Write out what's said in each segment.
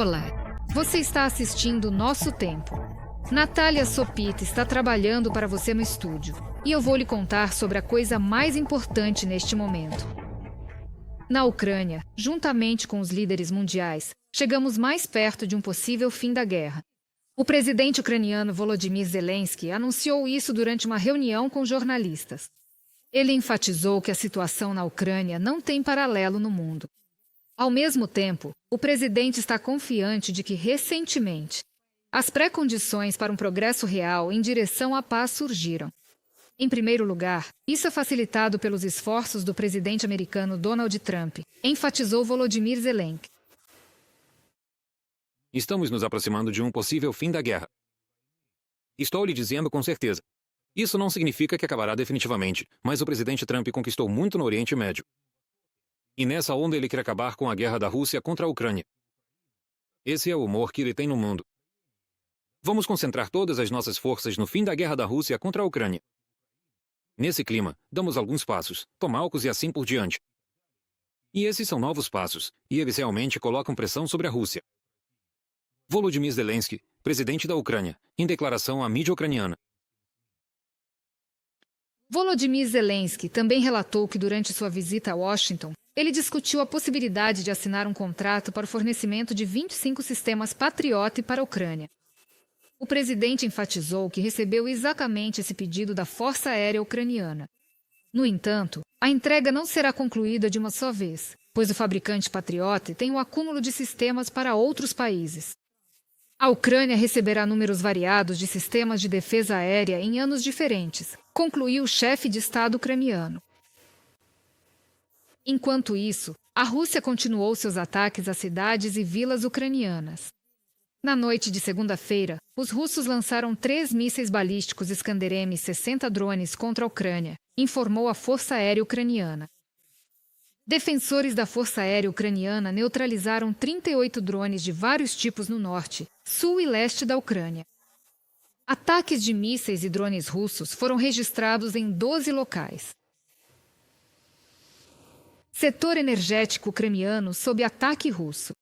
Olá, você está assistindo Nosso Tempo. Natália Sopita está trabalhando para você no estúdio e eu vou lhe contar sobre a coisa mais importante neste momento. Na Ucrânia, juntamente com os líderes mundiais, chegamos mais perto de um possível fim da guerra. O presidente ucraniano Volodymyr Zelensky anunciou isso durante uma reunião com jornalistas. Ele enfatizou que a situação na Ucrânia não tem paralelo no mundo. Ao mesmo tempo, o presidente está confiante de que, recentemente, as pré-condições para um progresso real em direção à paz surgiram. Em primeiro lugar, isso é facilitado pelos esforços do presidente americano Donald Trump, enfatizou Volodymyr Zelensky. Estamos nos aproximando de um possível fim da guerra. Estou lhe dizendo com certeza. Isso não significa que acabará definitivamente, mas o presidente Trump conquistou muito no Oriente Médio. E nessa onda ele quer acabar com a guerra da Rússia contra a Ucrânia. Esse é o humor que ele tem no mundo. Vamos concentrar todas as nossas forças no fim da guerra da Rússia contra a Ucrânia. Nesse clima, damos alguns passos, tomahawks e assim por diante. E esses são novos passos, e eles realmente colocam pressão sobre a Rússia. Volodymyr Zelensky, presidente da Ucrânia, em declaração à mídia ucraniana. Volodymyr Zelensky também relatou que durante sua visita a Washington, ele discutiu a possibilidade de assinar um contrato para o fornecimento de 25 sistemas Patriot para a Ucrânia. O presidente enfatizou que recebeu exatamente esse pedido da Força Aérea Ucraniana. No entanto, a entrega não será concluída de uma só vez, pois o fabricante Patriot tem um acúmulo de sistemas para outros países. A Ucrânia receberá números variados de sistemas de defesa aérea em anos diferentes, concluiu o chefe de Estado ucraniano. Enquanto isso, a Rússia continuou seus ataques a cidades e vilas ucranianas. Na noite de segunda-feira, os russos lançaram 3 mísseis balísticos Iskander-M-60 drones contra a Ucrânia, informou a Força Aérea Ucraniana. Defensores da Força Aérea Ucraniana neutralizaram 38 drones de vários tipos no norte, sul e leste da Ucrânia. Ataques de mísseis e drones russos foram registrados em 12 locais. Setor energético ucraniano sob ataque russo.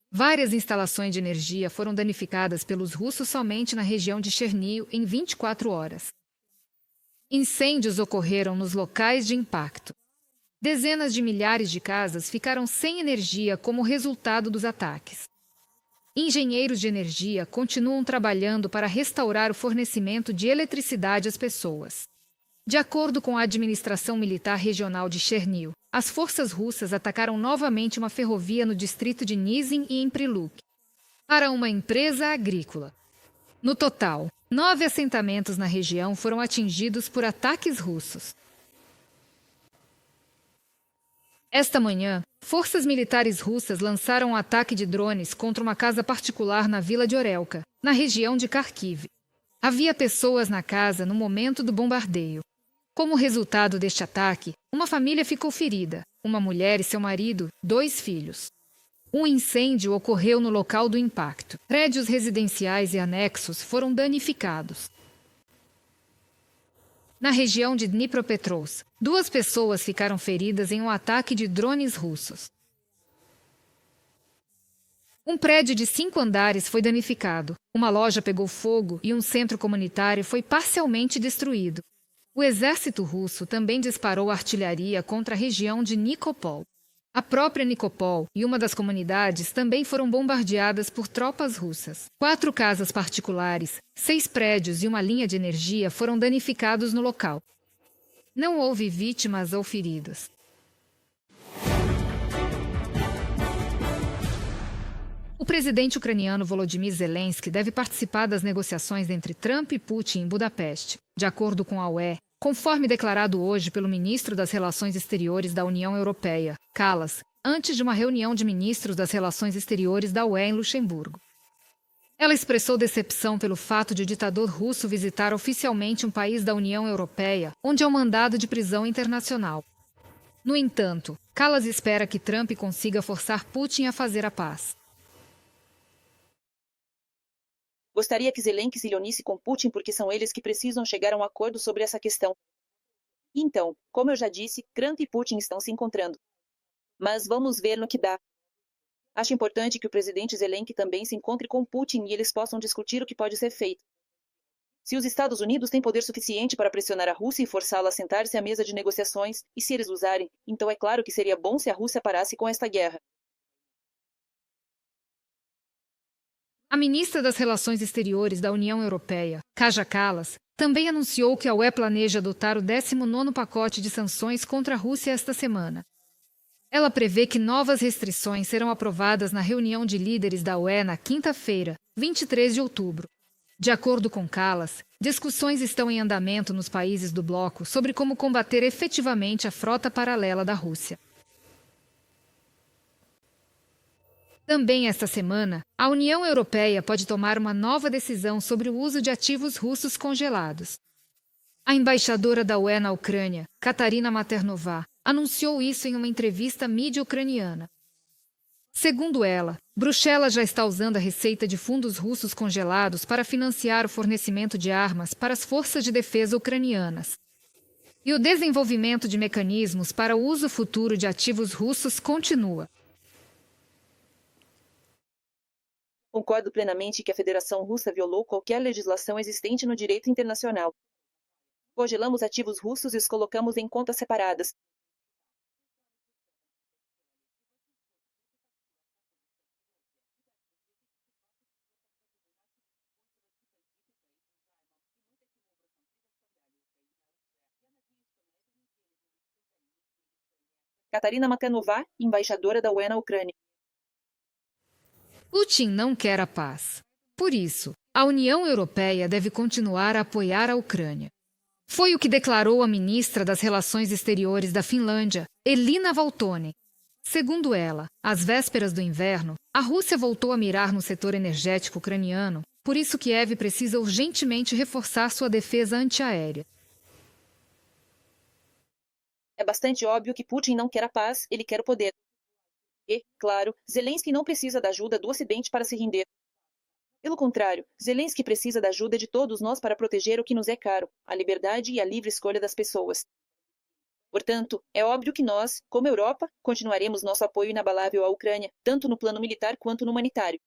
Várias instalações de energia foram danificadas pelos russos somente na região de Chernihiv em 24 horas. Incêndios ocorreram nos locais de impacto. Dezenas de milhares de casas ficaram sem energia como resultado dos ataques. Engenheiros de energia continuam trabalhando para restaurar o fornecimento de eletricidade às pessoas. De acordo com a administração militar regional de Chernihiv, as forças russas atacaram novamente uma ferrovia no distrito de Nizhyn e em Priluk, para uma empresa agrícola. No total, 9 assentamentos na região foram atingidos por ataques russos. Esta manhã, forças militares russas lançaram um ataque de drones contra uma casa particular na vila de Orelka, na região de Kharkiv. Havia pessoas na casa no momento do bombardeio. Como resultado deste ataque, uma família ficou ferida, uma mulher e seu marido, 2 filhos. Um incêndio ocorreu no local do impacto. Prédios residenciais e anexos foram danificados. Na região de Dnipropetrovsk, 2 pessoas ficaram feridas em um ataque de drones russos. Um prédio de 5 andares foi danificado, uma loja pegou fogo e um centro comunitário foi parcialmente destruído. O exército russo também disparou artilharia contra a região de Nikopol. A própria Nikopol e uma das comunidades também foram bombardeadas por tropas russas. 4 casas particulares, 6 prédios e uma linha de energia foram danificados no local. Não houve vítimas ou feridos. O presidente ucraniano Volodymyr Zelensky deve participar das negociações entre Trump e Putin em Budapeste, de acordo com a UE, conforme declarado hoje pelo ministro das Relações Exteriores da União Europeia, Kallas, antes de uma reunião de ministros das Relações Exteriores da UE em Luxemburgo. Ela expressou decepção pelo fato de o ditador russo visitar oficialmente um país da União Europeia, onde há um mandado de prisão internacional. No entanto, Kallas espera que Trump consiga forçar Putin a fazer a paz. Gostaria que Zelensky se reunisse com Putin porque são eles que precisam chegar a um acordo sobre essa questão. Então, como eu já disse, Trump e Putin estão se encontrando. Mas vamos ver no que dá. Acho importante que o presidente Zelensky também se encontre com Putin e eles possam discutir o que pode ser feito. Se os Estados Unidos têm poder suficiente para pressionar a Rússia e forçá-la a sentar-se à mesa de negociações, e se eles usarem, então é claro que seria bom se a Rússia parasse com esta guerra. A ministra das Relações Exteriores da União Europeia, Kaja Kallas, também anunciou que a UE planeja adotar o 19º pacote de sanções contra a Rússia esta semana. Ela prevê que novas restrições serão aprovadas na reunião de líderes da UE na quinta-feira, 23 de outubro. De acordo com Kallas, discussões estão em andamento nos países do bloco sobre como combater efetivamente a frota paralela da Rússia. Também esta semana, a União Europeia pode tomar uma nova decisão sobre o uso de ativos russos congelados. A embaixadora da UE na Ucrânia, Katarina Maternová, anunciou isso em uma entrevista à mídia ucraniana. Segundo ela, Bruxelas já está usando a receita de fundos russos congelados para financiar o fornecimento de armas para as forças de defesa ucranianas. E o desenvolvimento de mecanismos para o uso futuro de ativos russos continua. Concordo plenamente que a Federação Russa violou qualquer legislação existente no direito internacional. Congelamos ativos russos e os colocamos em contas separadas. Katarina Maternová, embaixadora da UE na Ucrânia. Putin não quer a paz. Por isso, a União Europeia deve continuar a apoiar a Ucrânia. Foi o que declarou a ministra das Relações Exteriores da Finlândia, Elina Valtonen. Segundo ela, às vésperas do inverno, a Rússia voltou a mirar no setor energético ucraniano, por isso Kiev precisa urgentemente reforçar sua defesa antiaérea. É bastante óbvio que Putin não quer a paz, ele quer o poder. E, claro, Zelensky não precisa da ajuda do Ocidente para se render. Pelo contrário, Zelensky precisa da ajuda de todos nós para proteger o que nos é caro, a liberdade e a livre escolha das pessoas. Portanto, é óbvio que nós, como Europa, continuaremos nosso apoio inabalável à Ucrânia, tanto no plano militar quanto no humanitário.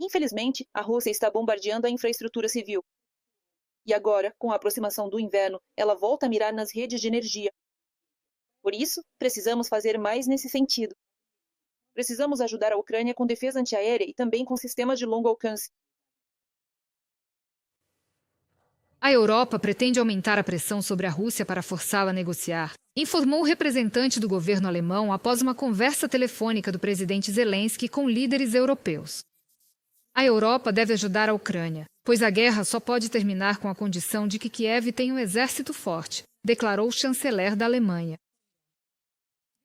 Infelizmente, a Rússia está bombardeando a infraestrutura civil. E agora, com a aproximação do inverno, ela volta a mirar nas redes de energia. Por isso, precisamos fazer mais nesse sentido. Precisamos ajudar a Ucrânia com defesa antiaérea e também com sistemas de longo alcance. A Europa pretende aumentar a pressão sobre a Rússia para forçá-la a negociar, informou o representante do governo alemão após uma conversa telefônica do presidente Zelensky com líderes europeus. A Europa deve ajudar a Ucrânia, pois a guerra só pode terminar com a condição de que Kiev tenha um exército forte, declarou o chanceler da Alemanha.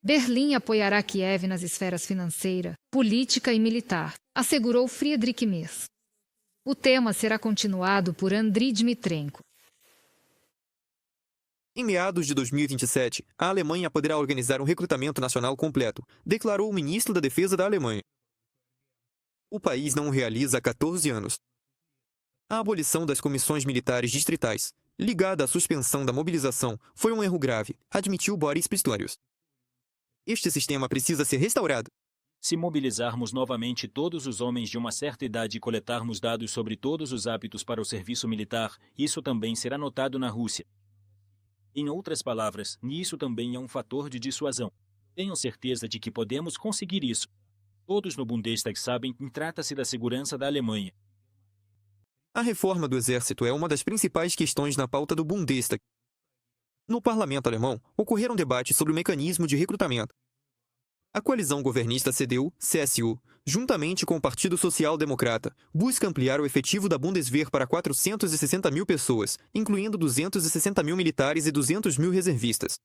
Berlim apoiará Kiev nas esferas financeira, política e militar, assegurou Friedrich Merz. O tema será continuado por Andriy Dmitrenko. Em meados de 2027, a Alemanha poderá organizar um recrutamento nacional completo, declarou o ministro da Defesa da Alemanha. O país não o realiza há 14 anos. A abolição das comissões militares distritais, ligada à suspensão da mobilização, foi um erro grave, admitiu Boris Pistorius. Este sistema precisa ser restaurado. Se mobilizarmos novamente todos os homens de uma certa idade e coletarmos dados sobre todos os aptos para o serviço militar, isso também será notado na Rússia. Em outras palavras, nisso também é um fator de dissuasão. Tenho certeza de que podemos conseguir isso. Todos no Bundestag sabem que trata-se da segurança da Alemanha. A reforma do exército é uma das principais questões na pauta do Bundestag. No parlamento alemão, ocorreram debates sobre o mecanismo de recrutamento. A coalizão governista CDU-CSU, juntamente com o Partido Social Democrata, busca ampliar o efetivo da Bundeswehr para 460 mil pessoas, incluindo 260 mil militares e 200 mil reservistas.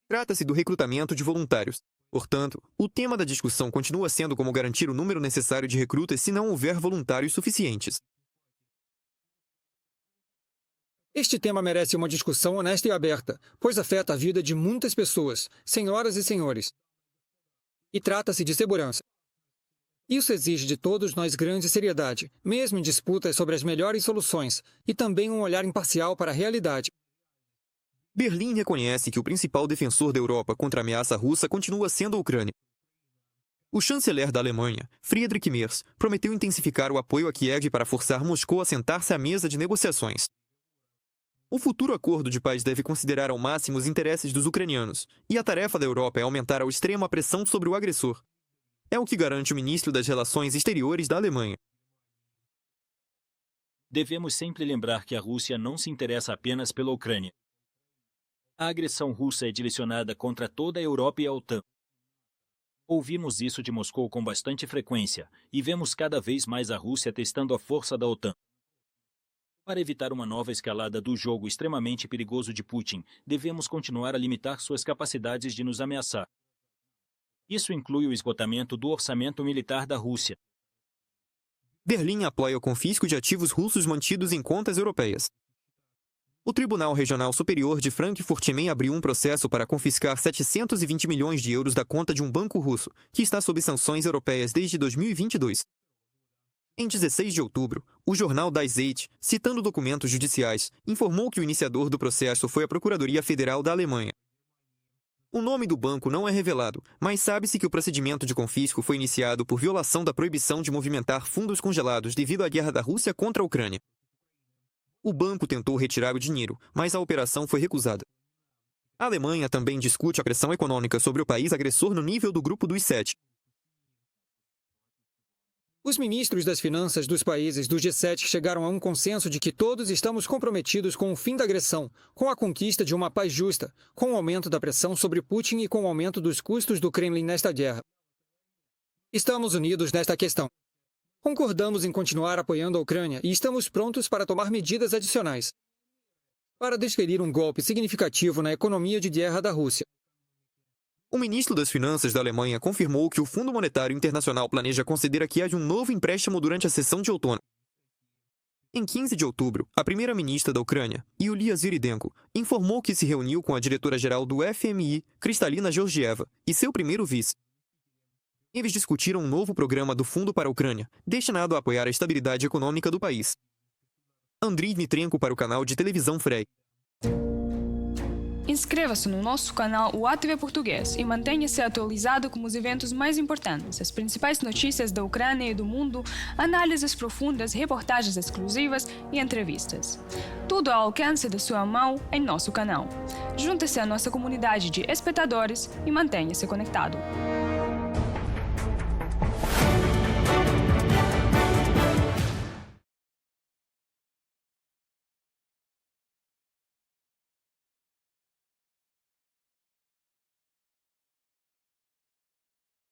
Trata-se do recrutamento de voluntários. Portanto, o tema da discussão continua sendo como garantir o número necessário de recrutas se não houver voluntários suficientes. Este tema merece uma discussão honesta e aberta, pois afeta a vida de muitas pessoas, senhoras e senhores. E trata-se de segurança. Isso exige de todos nós grande seriedade, mesmo em disputas sobre as melhores soluções, e também um olhar imparcial para a realidade. Berlim reconhece que o principal defensor da Europa contra a ameaça russa continua sendo a Ucrânia. O chanceler da Alemanha, Friedrich Merz, prometeu intensificar o apoio a Kiev para forçar Moscou a sentar-se à mesa de negociações. O futuro acordo de paz deve considerar ao máximo os interesses dos ucranianos, e a tarefa da Europa é aumentar ao extremo a pressão sobre o agressor. É o que garante o ministro das Relações Exteriores da Alemanha. Devemos sempre lembrar que a Rússia não se interessa apenas pela Ucrânia. A agressão russa é direcionada contra toda a Europa e a OTAN. Ouvimos isso de Moscou com bastante frequência e vemos cada vez mais a Rússia testando a força da OTAN. Para evitar uma nova escalada do jogo extremamente perigoso de Putin, devemos continuar a limitar suas capacidades de nos ameaçar. Isso inclui o esgotamento do orçamento militar da Rússia. Berlim apoia o confisco de ativos russos mantidos em contas europeias. O Tribunal Regional Superior de Frankfurt em abriu um processo para confiscar 720 milhões de euros da conta de um banco russo, que está sob sanções europeias desde 2022. Em 16 de outubro, o jornal Die Zeit, citando documentos judiciais, informou que o iniciador do processo foi a Procuradoria Federal da Alemanha. O nome do banco não é revelado, mas sabe-se que o procedimento de confisco foi iniciado por violação da proibição de movimentar fundos congelados devido à guerra da Rússia contra a Ucrânia. O banco tentou retirar o dinheiro, mas a operação foi recusada. A Alemanha também discute a pressão econômica sobre o país agressor no nível do grupo dos 7. Os ministros das finanças dos países do G7 chegaram a um consenso de que todos estamos comprometidos com o fim da agressão, com a conquista de uma paz justa, com o aumento da pressão sobre Putin e com o aumento dos custos do Kremlin nesta guerra. Estamos unidos nesta questão. Concordamos em continuar apoiando a Ucrânia e estamos prontos para tomar medidas adicionais para desferir um golpe significativo na economia de guerra da Rússia. O ministro das Finanças da Alemanha confirmou que o Fundo Monetário Internacional planeja conceder a Kiev um novo empréstimo durante a sessão de outono. Em 15 de outubro, a primeira-ministra da Ucrânia, Yulia Sviridenko, informou que se reuniu com a diretora-geral do FMI, Kristalina Georgieva, e seu primeiro vice. Eles discutiram um novo programa do Fundo para a Ucrânia, destinado a apoiar a estabilidade econômica do país. Andriy Dmitrenko para o canal de televisão Frey. Inscreva-se no nosso canal UATV Português e mantenha-se atualizado com os eventos mais importantes, as principais notícias da Ucrânia e do mundo, análises profundas, reportagens exclusivas e entrevistas. Tudo ao alcance da sua mão em nosso canal. Junte-se à nossa comunidade de espectadores e mantenha-se conectado.